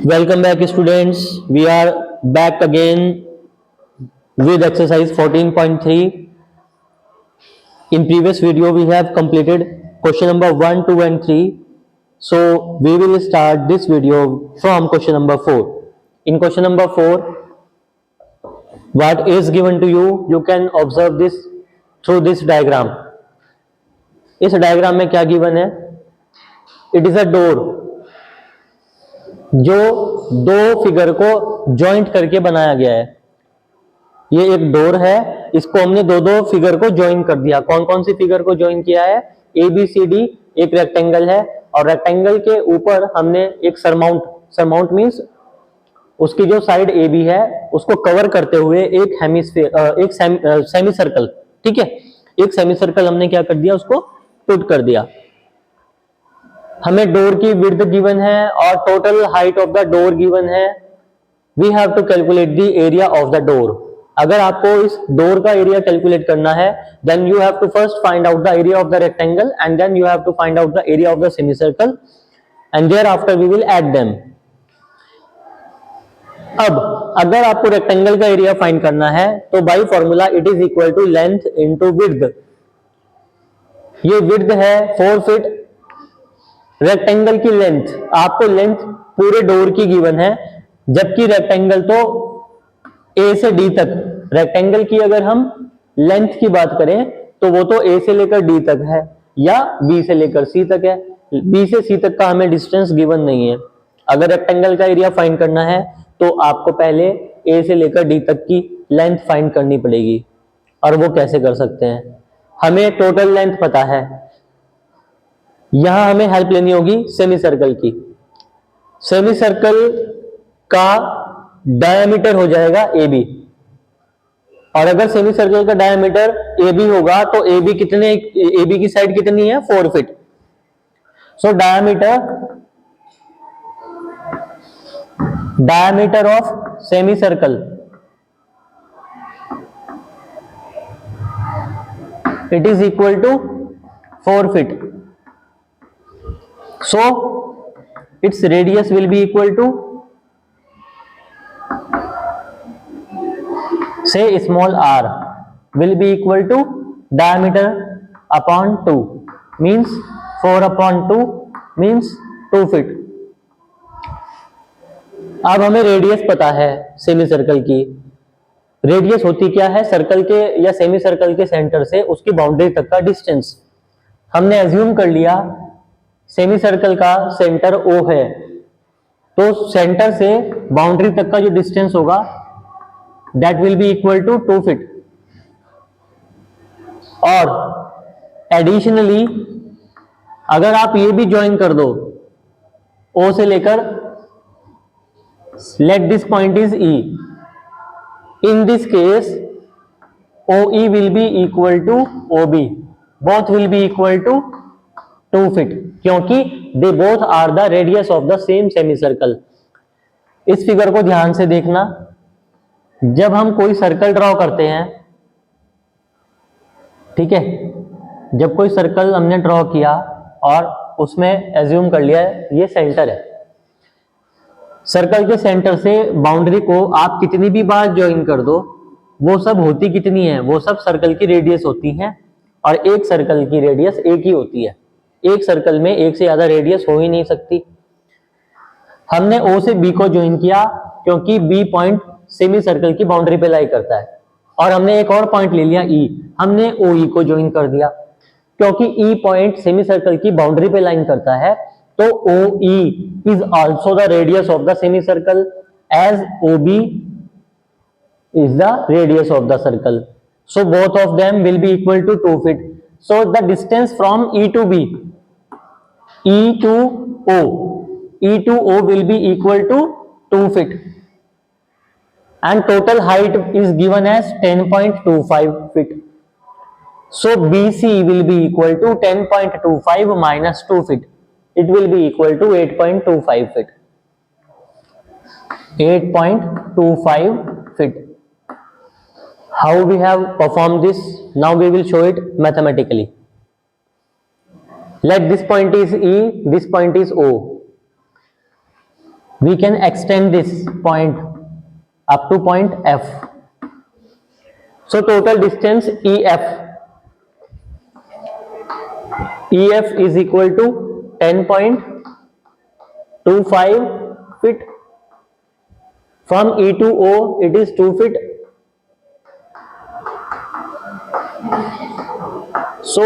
Welcome back students. We are back again with exercise 14.3. In previous video we have completed question number 1, 2 and 3. So we will start this video from question number 4. In question number 4, what is given to you? You can observe this through this diagram. इस diagram में क्या given है? It is a door जो दो figure को joint करके बनाया गया है। ये एक डोर है, इसको हमने दो दो फिगर को ज्वाइन कर दिया। कौन कौन सी फिगर को ज्वाइन किया है? ए बी सी डी एक रेक्टेंगल है और रेक्टेंगल के ऊपर हमने एक सरमाउंट मींस उसकी जो साइड ए बी है उसको कवर करते हुए एक हेमिस्फीयर एक सेमी सर्कल, ठीक है, एक सेमी सर्कल हमने क्या कर दिया, उसको पुट कर दिया। हमें डोर की विड्थ गिवन है और total height of the door given है। We have to calculate the area of the door. अगर आपको इस डोर का एरिया कैलकुलेट करना है then you have to first find out the area of the rectangle and then you have to find out the area of the semi circle and thereafter we will add them. अब अगर आपको rectangle का area find करना है तो by formula it is equal to length into width. ये width है 4 feet, rectangle की लेंथ, आपको लेंथ पूरे डोर की गिवन है, जबकि रेक्टेंगल तो ए से डी तक, रेक्टेंगल की अगर हम लेंथ की बात करें तो वो तो ए से लेकर डी तक है या बी से लेकर सी तक है। बी से सी तक का हमें डिस्टेंस गिवन नहीं है। अगर रेक्टेंगल का एरिया फाइंड करना है तो आपको पहले ए से लेकर डी तक की लेंथ फाइंड करनी पड़ेगी। और वो कैसे कर सकते हैं? हमें टोटल लेंथ पता है, यहां हमें हेल्प लेनी होगी सेमी सर्कल की। सेमी सर्कल का डायमीटर हो जाएगा ए बी, और अगर सेमी सर्कल का डायमीटर ए बी होगा तो ए बी की साइड कितनी है? 4 feet. So diameter of semi circle it is equal to 4 feet. So its radius will be equal to, say small r will be equal to diameter upon 2 means 4 upon 2 means 2 feet। अब हमें radius पता है semi circle की। Radius होती क्या है? Circle के या सेमी सर्कल के सेंटर से उसकी बाउंड्री तक का डिस्टेंस। हमने एज्यूम कर लिया सेमी सर्कल का सेंटर O है, तो सेंटर से बाउंड्री तक का जो डिस्टेंस होगा that will be equal to 2 feet. और एडिशनली अगर आप ये भी ज्वाइन कर दो O से लेकर, let this point is E, in this case OE will be equal to OB, both will be equal to 2 feet, क्योंकि they both are the radius of the same semi circle. इस figure को ध्यान से देखना। जब हम कोई circle draw करते हैं, ठीक है, जब कोई सर्कल हमने ड्रॉ किया और उसमें एज्यूम कर लिया ये सेंटर है, सर्कल के सेंटर से बाउंड्री को आप कितनी भी बार ज्वाइन कर दो वो सब होती कितनी है? वो सब सर्कल की रेडियस होती हैं, और एक सर्कल की रेडियस एक ही होती है। एक सर्कल में एक से ज्यादा रेडियस हो ही नहीं सकती। हमने O से B को ज्वाइन किया क्योंकि B पॉइंट सेमी सर्कल की बाउंड्री पे लाई करता है, और हमने एक और पॉइंट ले लिया E, हमने OE को ज्वाइन कर दिया क्योंकि E पॉइंट सेमी सर्कल की बाउंड्री पे लाइन करता है। तो OE is also the radius of the semi circle as OB is the radius of the circle. So both of them will be equal to 2 feet. So the distance from E to B, E to O will be equal to 2 feet, and total height is given as 10.25 feet. So BC will be equal to 10.25 minus 2 feet. It will be equal to 8.25 feet. 8.25 feet. How we have performed this? Now we will show it mathematically. Let this point is E, this point is O. we can extend this point up to point F. So total distance EF is equal to 10.25 feet. From E to O it is 2 feet. So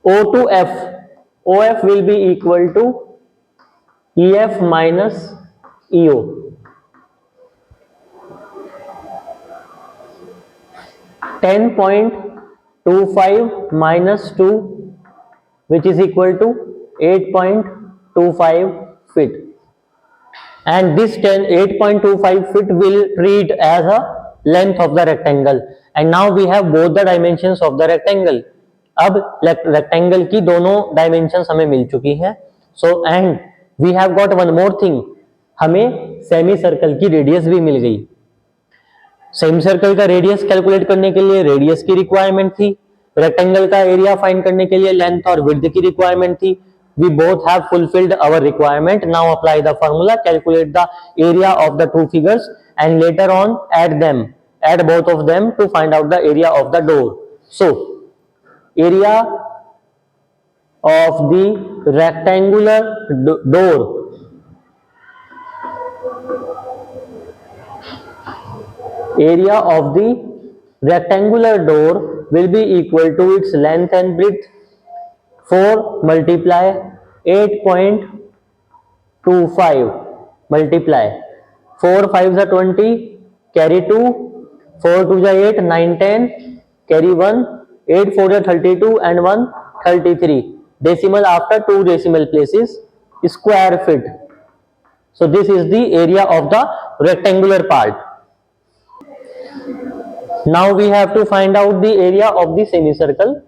O to F, OF will be equal to EF minus EO. (10.25 minus 2) which is equal to 8.25 feet. And this 8.25 feet will treat as a length of the rectangle. And now we have both the dimensions of the rectangle. अब rectangle की दोनों dimensions हमें मिल चुकी हैं. So and we have got one more thing, हमें semi circle की radius भी मिल गई. सेमी सर्कल का रेडियस कैलकुलेट करने के लिए रेडियस की रिक्वायरमेंट थी, रेक्टेंगल का एरिया फाइंड करने के लिए लेंथ और विड्थ की रिक्वायरमेंट थी. We both have fulfilled our requirement. Now apply the formula, calculate the area of the two figures and later on add both of them to find out the area of the door. So area of the rectangular door will be equal to its length and width. 4 multiply 8.25 multiply 4 5s are 20, carry 2, 4 2s are 8, 9 10, carry 1, 8 4s are 32 and 1 33. Decimal after 2 decimal places, square feet. So this is the area of the rectangular part. Now we have to find out the area of the semicircle.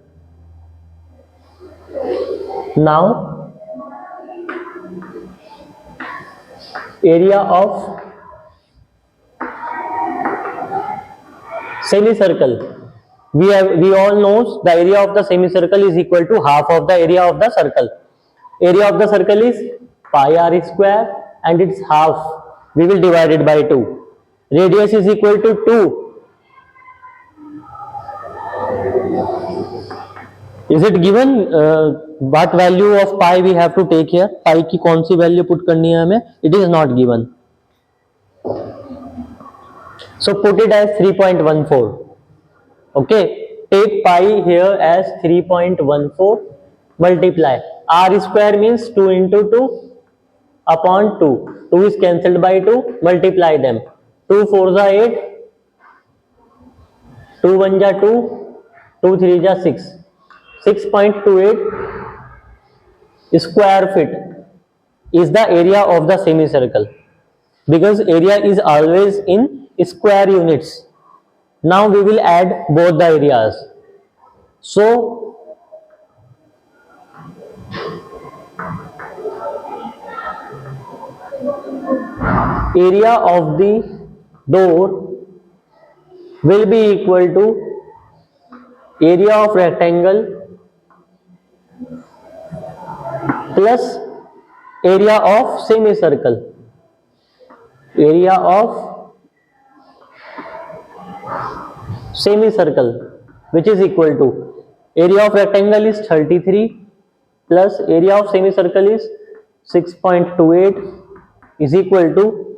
Now area of semicircle, we all knows the area of the semicircle is equal to half of the area of the circle. Area of the circle is pi r square and its half we will divide it by 2. Radius is equal to 2. Is it given what value of pi we have to take here? Pi की कौन सी value put करनी है हमें? It is not given. So put it as 3.14. Okay, take pi here as 3.14. Multiply r square means 2 into 2 upon 2. 2 is cancelled by 2. Multiply them. 2 4s are 8. 2 1s are 2. 2 3s are 6. 6.28 square feet is the area of the semicircle, because area is always in square units. Now we will add both the areas. So area of the door will be equal to area of rectangle plus area of semicircle. Area of semicircle which is equal to area of rectangle is 33 plus area of semicircle is 6.28 is equal to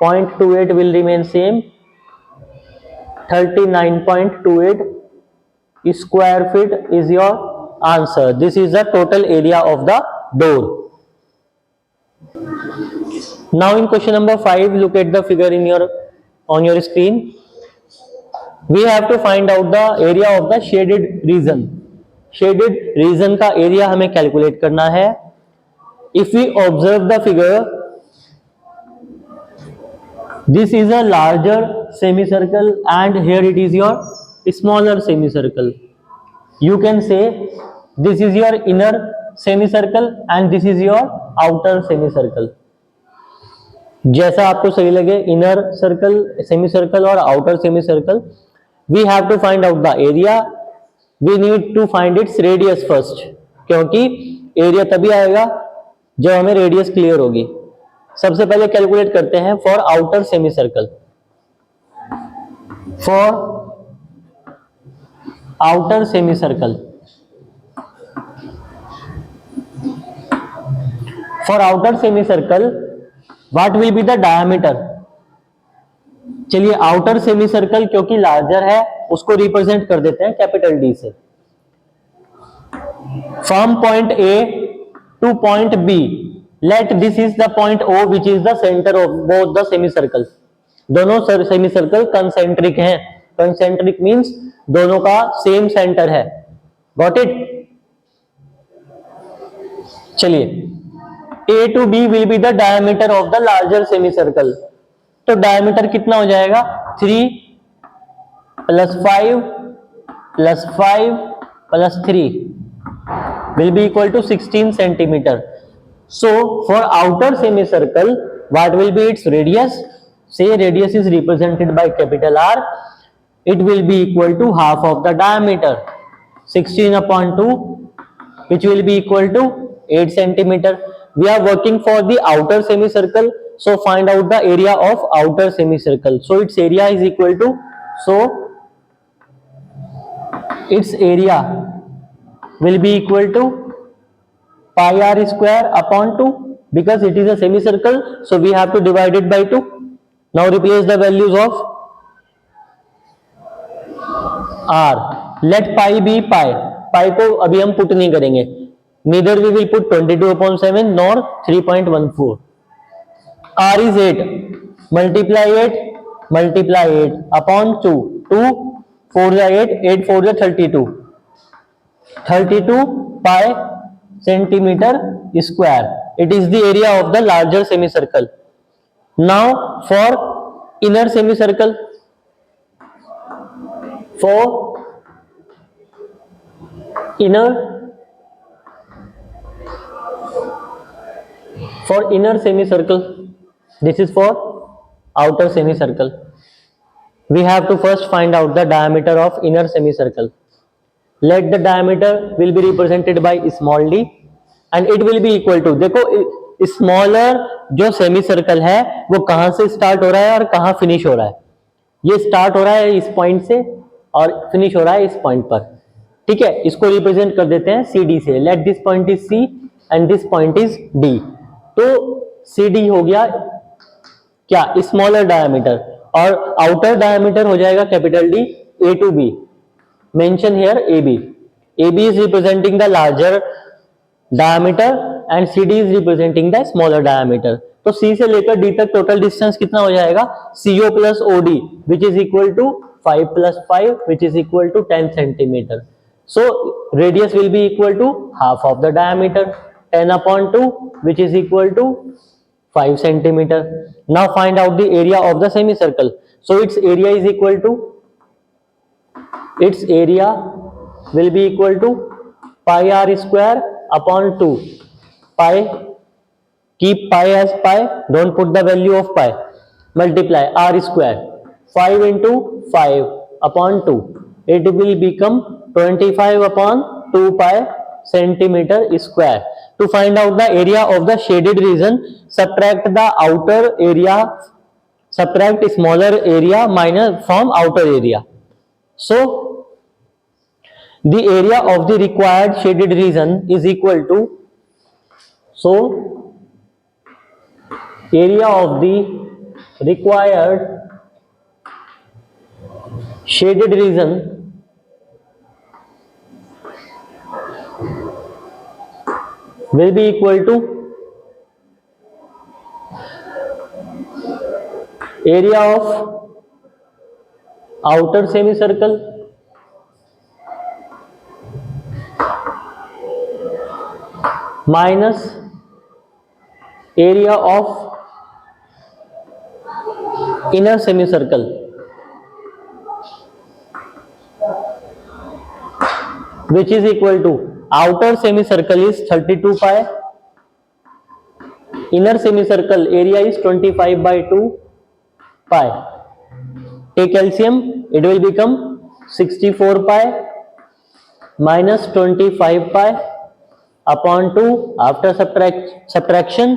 0.28 will remain same, 39.28 square feet is your answer. This is the total area of the door. Now in question number 5, look at the figure on your screen. We have to find out the area of the shaded region. Shaded region का area हमें calculate करना है. If we observe the figure, this is a larger semicircle and here it is your smaller semicircle. You can say this is your inner semicircle and this is your outer semicircle. जैसा आपको सही लगे, inner circle, semicircle और outer semicircle. We have to find out the area. We need to find its radius first, क्योंकि area तभी आएगा जब हमें radius clear होगी. सबसे पहले कैलकुलेट करते हैं for outer semi circle. For outer semi circle, for outer semi circle what will be the diameter. चलिए आउटर सेमी सर्कल क्योंकि लार्जर है उसको रिप्रेजेंट कर देते हैं कैपिटल डी से। From point A to point B, let this is the point O which is the centre of both the semi circle. दोनों semi circle concentric हैं। Concentric means दोनों का सेम सेंटर है। Got it. चलिए A to B will be the diameter of the larger semicircle. तो diameter कितना हो जाएगा 3 + 5 + 5 + 3 will be equal to 16 centimeter. So for outer semicircle, what will be its radius? Say radius is represented by capital R. It will be equal to half of the diameter, 16/2, which will be equal to 8 centimeter. We are working for the outer semicircle, so find out the area of outer semicircle. So its area is equal to, so its area will be equal to pi r square upon 2, because it is a semicircle, so we have to divide it by 2. Now replace the values of r. Let pi be pi. pi को अभी हम put नहीं करेंगे. Neither we will put 22/7 nor 3.14. r is 8. Multiply 8 upon 2. 2 4 is 8. 8 4 is 32. 32 pi centimeter square. It is the area of the larger semicircle. Now for inner semicircle, for inner semicircle, this is for outer semicircle. We have to first find out the diameter of inner semicircle. Let the diameter will be represented by small d and it will be equal to, देखो smaller जो semi circle है वो कहां से start हो रहा है और कहां फिनिश हो रहा है। ये स्टार्ट हो रहा है इस पॉइंट से और फिनिश हो रहा है इस पॉइंट पर। ठीक है, इसको रिप्रेजेंट कर देते हैं सी डी से। Let this point is C and this point is D. तो सी डी हो गया क्या, स्मॉलर डायमीटर, और आउटर डायमीटर हो जाएगा capital D A to B. Mention here AB. AB is representing the larger diameter and CD is representing the smaller diameter. तो C से लेकर D तक टोटल डिस्टेंस कितना हो जाएगा, CO plus OD, which is equal to 5 plus 5, which is equal to 10 centimeter. So radius will be equal to half of the diameter, 10/2, which is equal to 5 centimeter. Now find out the area of the semicircle. So its area is equal to, its area will be equal to pi r square upon 2. Pi, keep pi as pi, don't put the value of pi. Multiply r square, 5 into 5 upon 2. It will become 25/2 pi centimeter square. To find out the area of the shaded region, subtract the outer area, subtract smaller area minus from outer area. So the area of the required shaded region is equal to, so area of the required shaded region will be equal to area of outer semicircle minus area of inner semicircle, which is equal to, outer semicircle is 32 pi, inner semicircle area is 25/2 pi. Take LCM, it will become 64 pi minus 25 pi upon 2. After subtraction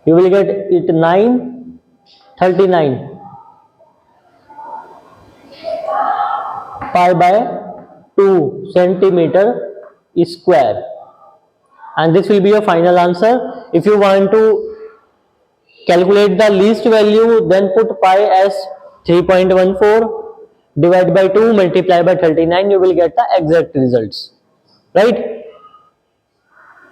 you will get it 939 pi by 2 centimeter square, and this will be your final answer. If you want to calculate the least value, then put pi as 3.14, divide by 2, multiply by 39, you will get the exact results, right?